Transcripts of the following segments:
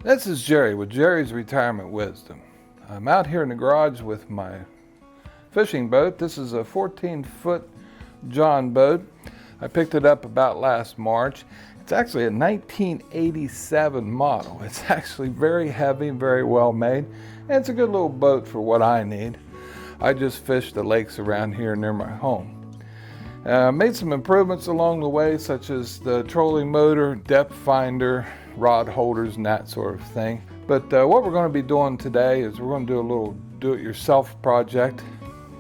This is Jerry with Jerry's Retirement Wisdom. I'm out here in the garage with my fishing boat. This is a 14-foot John boat. I picked it up about last March. It's actually a 1987 model. It's actually very heavy, very well made, and it's a good little boat for what I need. I just fish the lakes around here near my home. Made some improvements along the way, such as the trolling motor, depth finder, rod holders, and that sort of thing. But what we're going to be doing today is we're going to do a little do-it-yourself project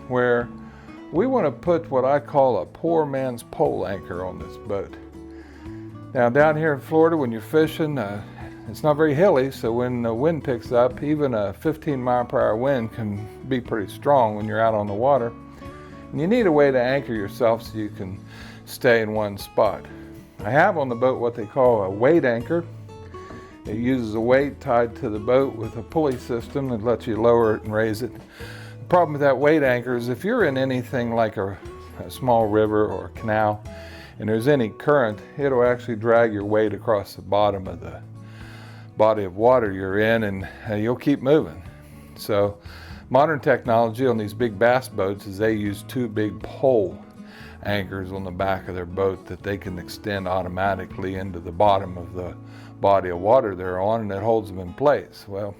where we want to put what I call a poor man's pole anchor on this boat. Now down here in Florida, when you're fishing, it's not very hilly, so when the wind picks up, even a 15-mile-per-hour wind can be pretty strong when you're out on the water. And you need a way to anchor yourself so you can stay in one spot. I have on the boat what they call a weight anchor. It uses a weight tied to the boat with a pulley system that lets you lower it and raise it. The problem with that weight anchor is if you're in anything like a small river or a canal and there's any current, it'll actually drag your weight across the bottom of the body of water you're in, and you'll keep moving. So modern technology on these big bass boats is they use two big pole anchors on the back of their boat that they can extend automatically into the bottom of the body of water they're on, and it holds them in place. Well,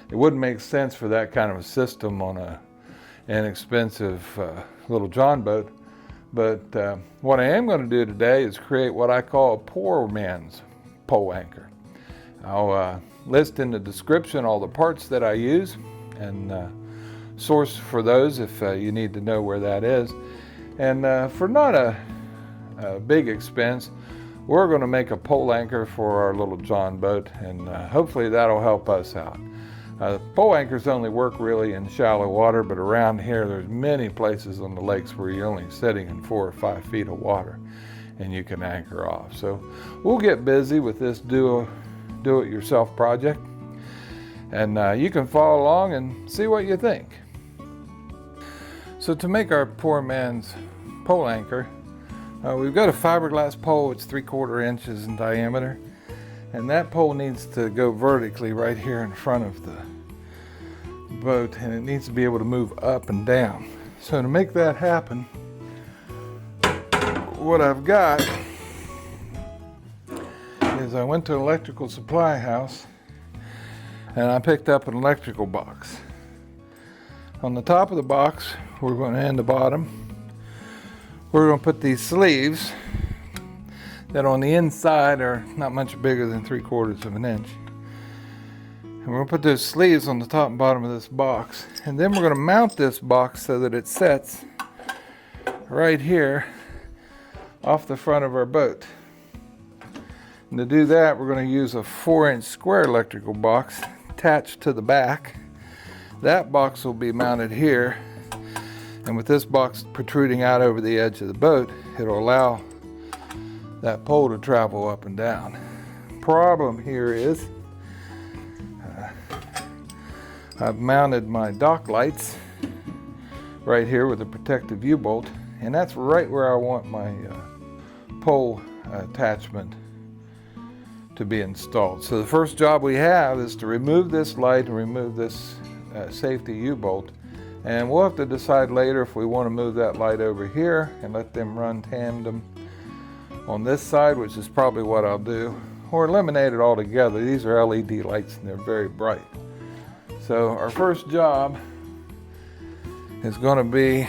it wouldn't make sense for that kind of a system on an inexpensive little John boat, but what I am going to do today is create what I call a poor man's pole anchor. I'll list in the description all the parts that I use and source for those if you need to know where that is. And for not a big expense, we're going to make a pole anchor for our little John boat, and hopefully that'll help us out. Pole anchors only work really in shallow water, but around here there's many places on the lakes where you're only sitting in 4 or 5 feet of water and you can anchor off. So we'll get busy with this do-it-yourself project, and you can follow along and see what you think. So to make our poor man's pole anchor, we've got a fiberglass pole. It's 3/4 inches in diameter, and that pole needs to go vertically right here in front of the boat, and it needs to be able to move up and down. So to make that happen, what I've got is I went to an electrical supply house and I picked up an electrical box. On the top of the box, and the bottom, we're going to put these sleeves that on the inside are not much bigger than 3/4 of an inch. And we're going to put those sleeves on the top and bottom of this box. And then we're going to mount this box so that it sets right here off the front of our boat. And to do that, we're going to use a 4-inch square electrical box attached to the back. That box will be mounted here, and with this box protruding out over the edge of the boat, it'll allow that pole to travel up and down. Problem here is I've mounted my dock lights right here with a protective U-bolt, and that's right where I want my pole attachment to be installed. So the first job we have is to remove this light and remove this safety U-bolt, and we'll have to decide later if we want to move that light over here and let them run tandem on this side, which is probably what I'll do, or eliminate it altogether. These are LED lights and they're very bright. So our first job is going to be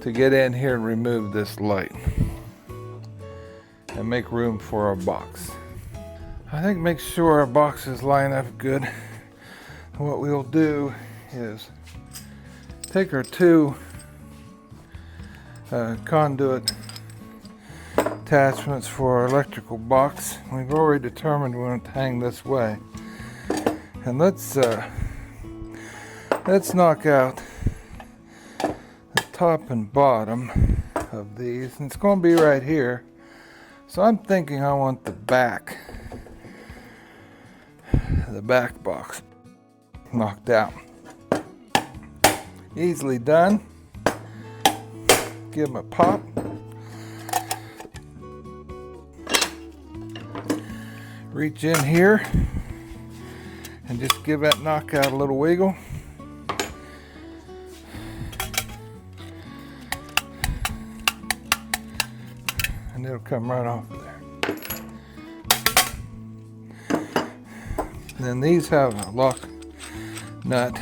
to get in here and remove this light and make room for our box. I think make sure our boxes line up good. What we'll do is take our two conduit attachments for our electrical box. We've already determined we want to hang this way. And let's knock out the top and bottom of these. And it's going to be right here. So I'm thinking I want the back box knocked out. Easily done. Give them a pop. Reach in here and just give that knockout a little wiggle. And it'll come right off of there. And then these have a lock nut.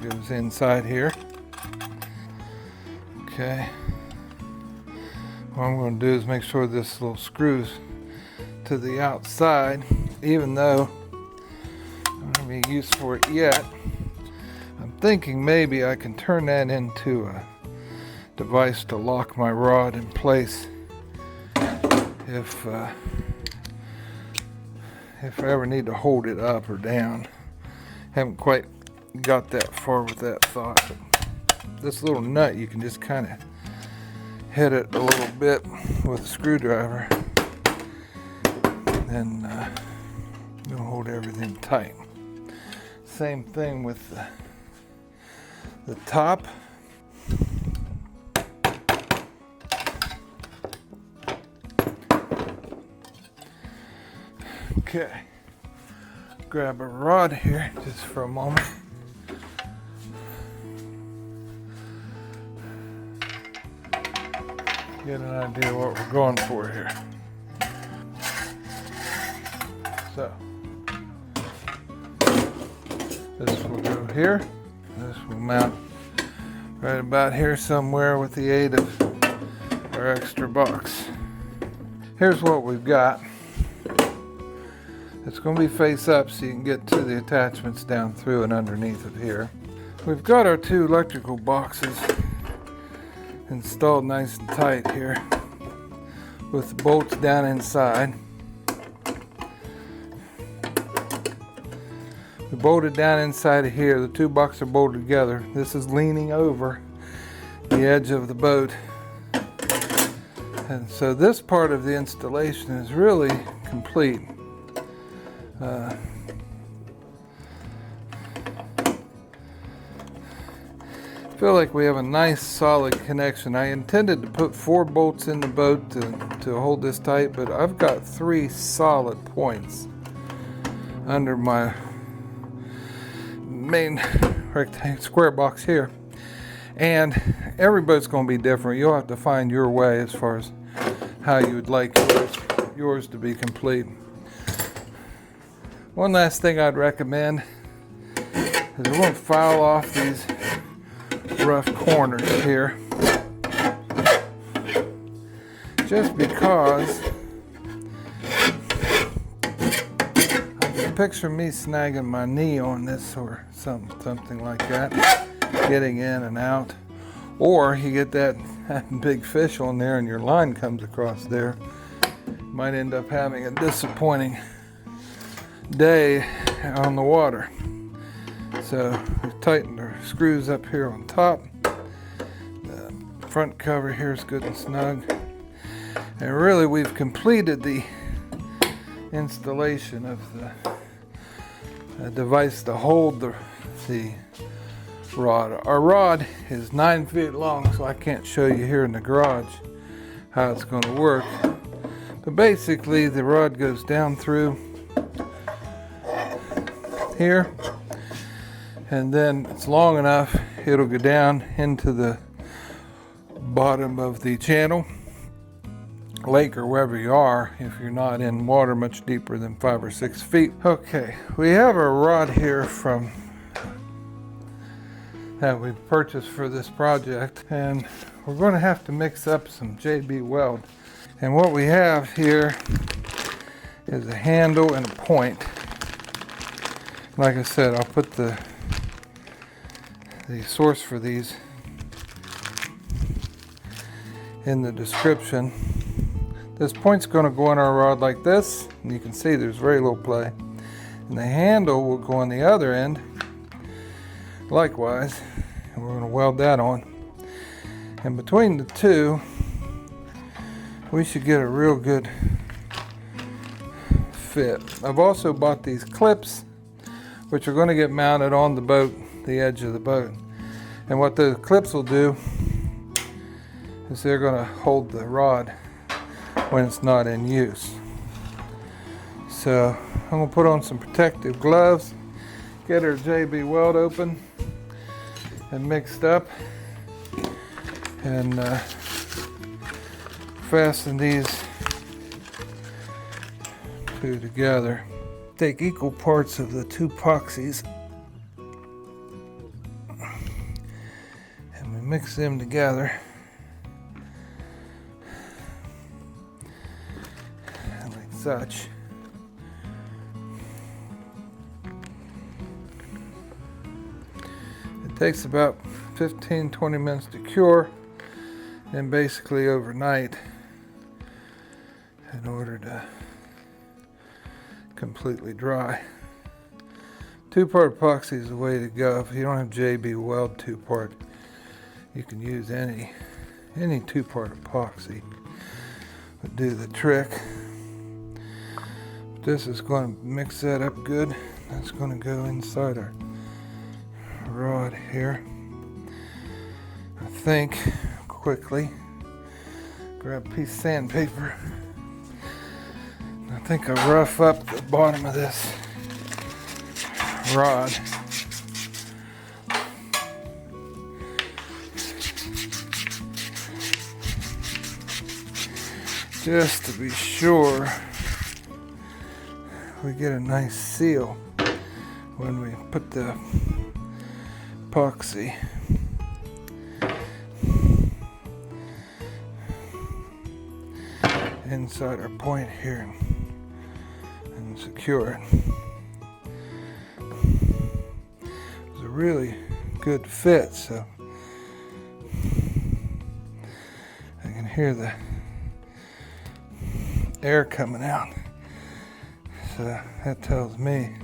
Goes inside here. Okay. What I'm going to do is make sure this little screws to the outside, even though I don't have any use for it yet. I'm thinking maybe I can turn that into a device to lock my rod in place if I ever need to hold it up or down. Haven't quite got that far with that thought. But this little nut, you can just kind of hit it a little bit with a screwdriver, and it'll hold everything tight. Same thing with the top. Okay, grab a rod here just for a moment. Get an idea what we're going for here. So, this will go here. This will mount right about here somewhere with the aid of our extra box. Here's what we've got. It's going to be face up so you can get to the attachments down through and underneath of here. We've got our two electrical boxes installed nice and tight here with the bolts down inside. We bolted down inside of here. The two boxes are bolted together. This is leaning over the edge of the boat. And so this part of the installation is really complete. I feel like we have a nice solid connection. I intended to put 4 bolts in the boat to hold this tight, but I've got 3 solid points under my main rectangle square box here. And every boat's going to be different. You'll have to find your way as far as how you would like yours to be complete. One last thing I'd recommend is we're going to file off these rough corners here, just because I can picture me snagging my knee on this or something like that, getting in and out, or you get that big fish on there and your line comes across there. You might end up having a disappointing day on the water. So we've tightened our screws up here on top. The front cover here is good and snug. And really we've completed the installation of the device to hold the rod. Our rod is 9 feet long, so I can't show you here in the garage how it's going to work. But basically the rod goes down through here, and then it's long enough, it'll go down into the bottom of the channel, lake, or wherever you are, if you're not in water much deeper than 5 or 6 feet. Okay, we have a rod here that we purchased for this project, and we're going to have to mix up some JB Weld. And what we have here is a handle and a point. Like I said, I'll put the source for these in the description. This point's going to go on our rod like this, and you can see there's very little play. And the handle will go on the other end likewise, and we're going to weld that on. And between the two, we should get a real good fit. I've also bought these clips, which are going to get mounted on the boat, the edge of the boat. And what the clips will do is they're going to hold the rod when it's not in use. So I'm going to put on some protective gloves, get our JB Weld open and mixed up, and fasten these two together. Take equal parts of the two epoxies and we mix them together like such. It takes about 15-20 minutes to cure, and basically overnight in order to completely dry. Two-part epoxy is the way to go. If you don't have JB Weld two-part, you can use any two-part epoxy. Would do the trick. This is going to mix that up good. That's going to go inside our rod here. I think quickly grab a piece of sandpaper. I think I'll rough up the bottom of this rod. Just to be sure we get a nice seal when we put the epoxy inside our point here and secure it. It's a really good fit, so I can hear the air coming out, so that tells me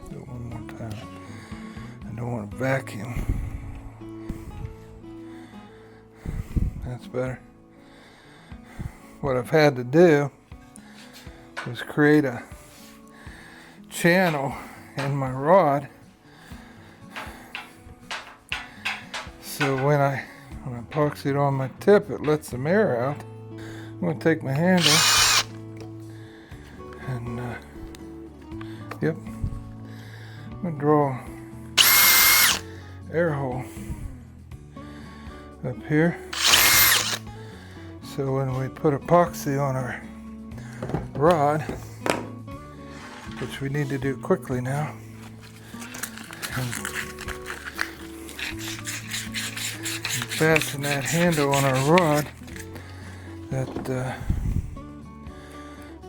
do it one more time. I don't want to vacuum. That's better. What I've had to do is create a channel in my rod, so when I epoxy it on my tip, it lets some air out. I'm going to take my handle and yep, I'm going to draw an air hole up here, so when we put epoxy on our rod, which we need to do quickly now, and fasten that handle on our rod, that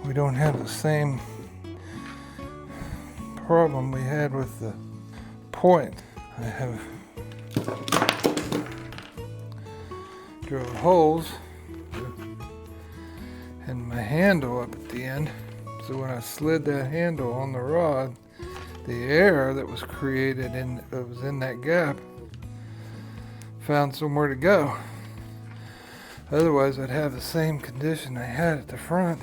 we don't have the same problem we had with the point. I have drilled holes in my handle up at the end, so when I slid that handle on the rod, the air that was created that was in that gap found somewhere to go. Otherwise I'd have the same condition I had at the front,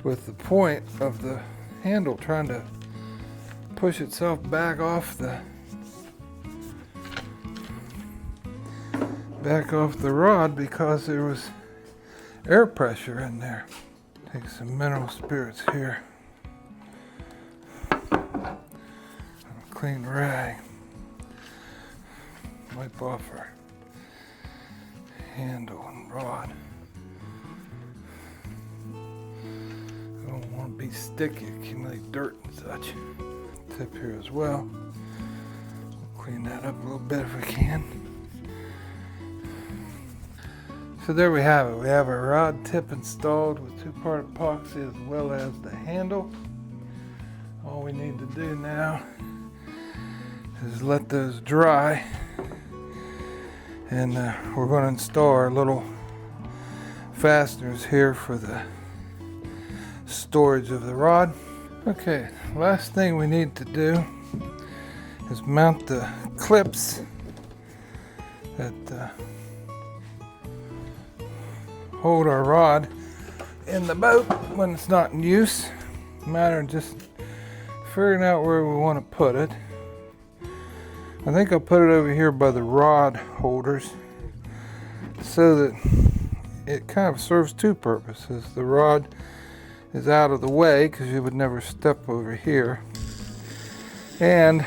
with the point of the handle trying to push itself back off the rod because there was air pressure in there. Take some mineral spirits here. A clean rag. Wipe off our handle and rod. I don't want to be sticky, accumulate dirt and such. Tip here as well. We'll clean that up a little bit if we can. So there we have it. We have our rod tip installed with two-part epoxy as well as the handle. All we need to do now is let those dry, and we're going to install our little fasteners here for the storage of the rod. Okay, last thing we need to do is mount the clips that hold our rod in the boat when it's not in use. Matter of just figuring out where we want to put it. I think I'll put it over here by the rod holders, so that it kind of serves two purposes. The rod is out of the way because you would never step over here, and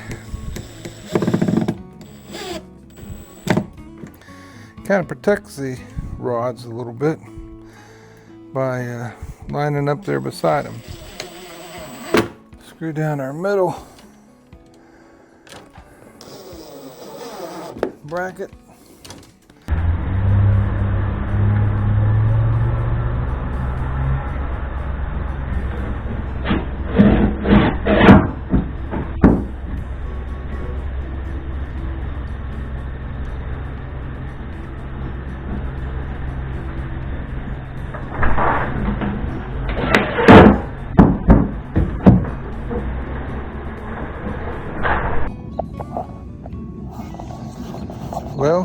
kind of protects the rods a little bit by lining up there beside them. Screw down our middle bracket. Well,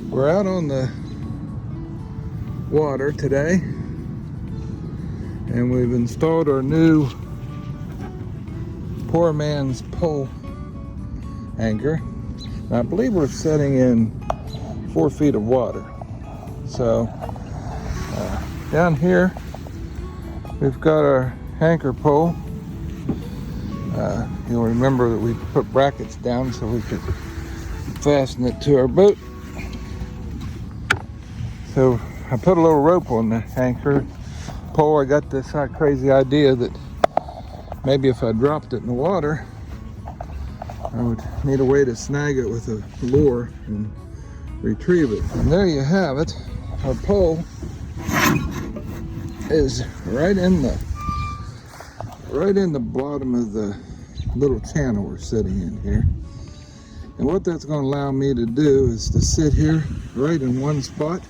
we're out on the water today, and we've installed our new poor man's pole anchor. And I believe we're setting in 4 feet of water. So down here we've got our anchor pole. You'll remember that we put brackets down so we could fasten it to our boat. So I put a little rope on the anchor pole. I got this crazy idea that maybe if I dropped it in the water, I would need a way to snag it with a lure and retrieve it. And there you have it. Our pole is right in the bottom of the little channel we're sitting in here. And what that's going to allow me to do is to sit here right in one spot,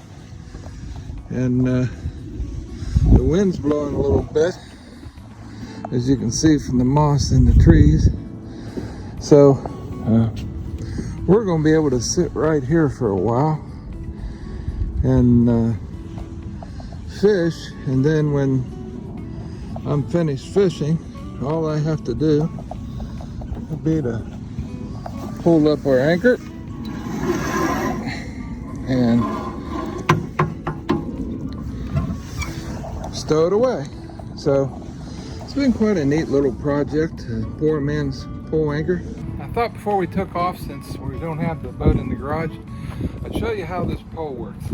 and the wind's blowing a little bit, as you can see from the moss in the trees. So we're going to be able to sit right here for a while and fish, and then when I'm finished fishing, all I have to do would be to pull up our anchor and stow it away. So it's been quite a neat little project, poor man's pole anchor. I thought before we took off, since we don't have the boat in the garage, I'd show you how this pole works.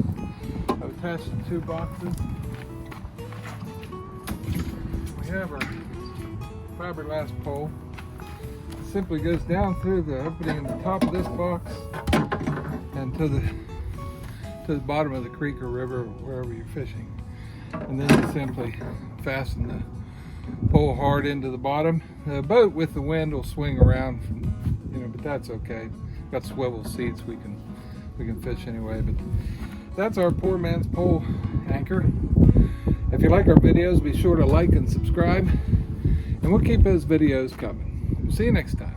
I've attached the 2 boxes. We have our fiberglass pole. It simply goes down through the opening in the top of this box and to the bottom of the creek or river, wherever you're fishing. And then you simply fasten the pole hard into the bottom. The boat with the wind will swing around, but that's okay. Got swivel seats, we can fish anyway. But that's our poor man's pole anchor. If you like our videos, be sure to like and subscribe, and we'll keep those videos coming. See you next time.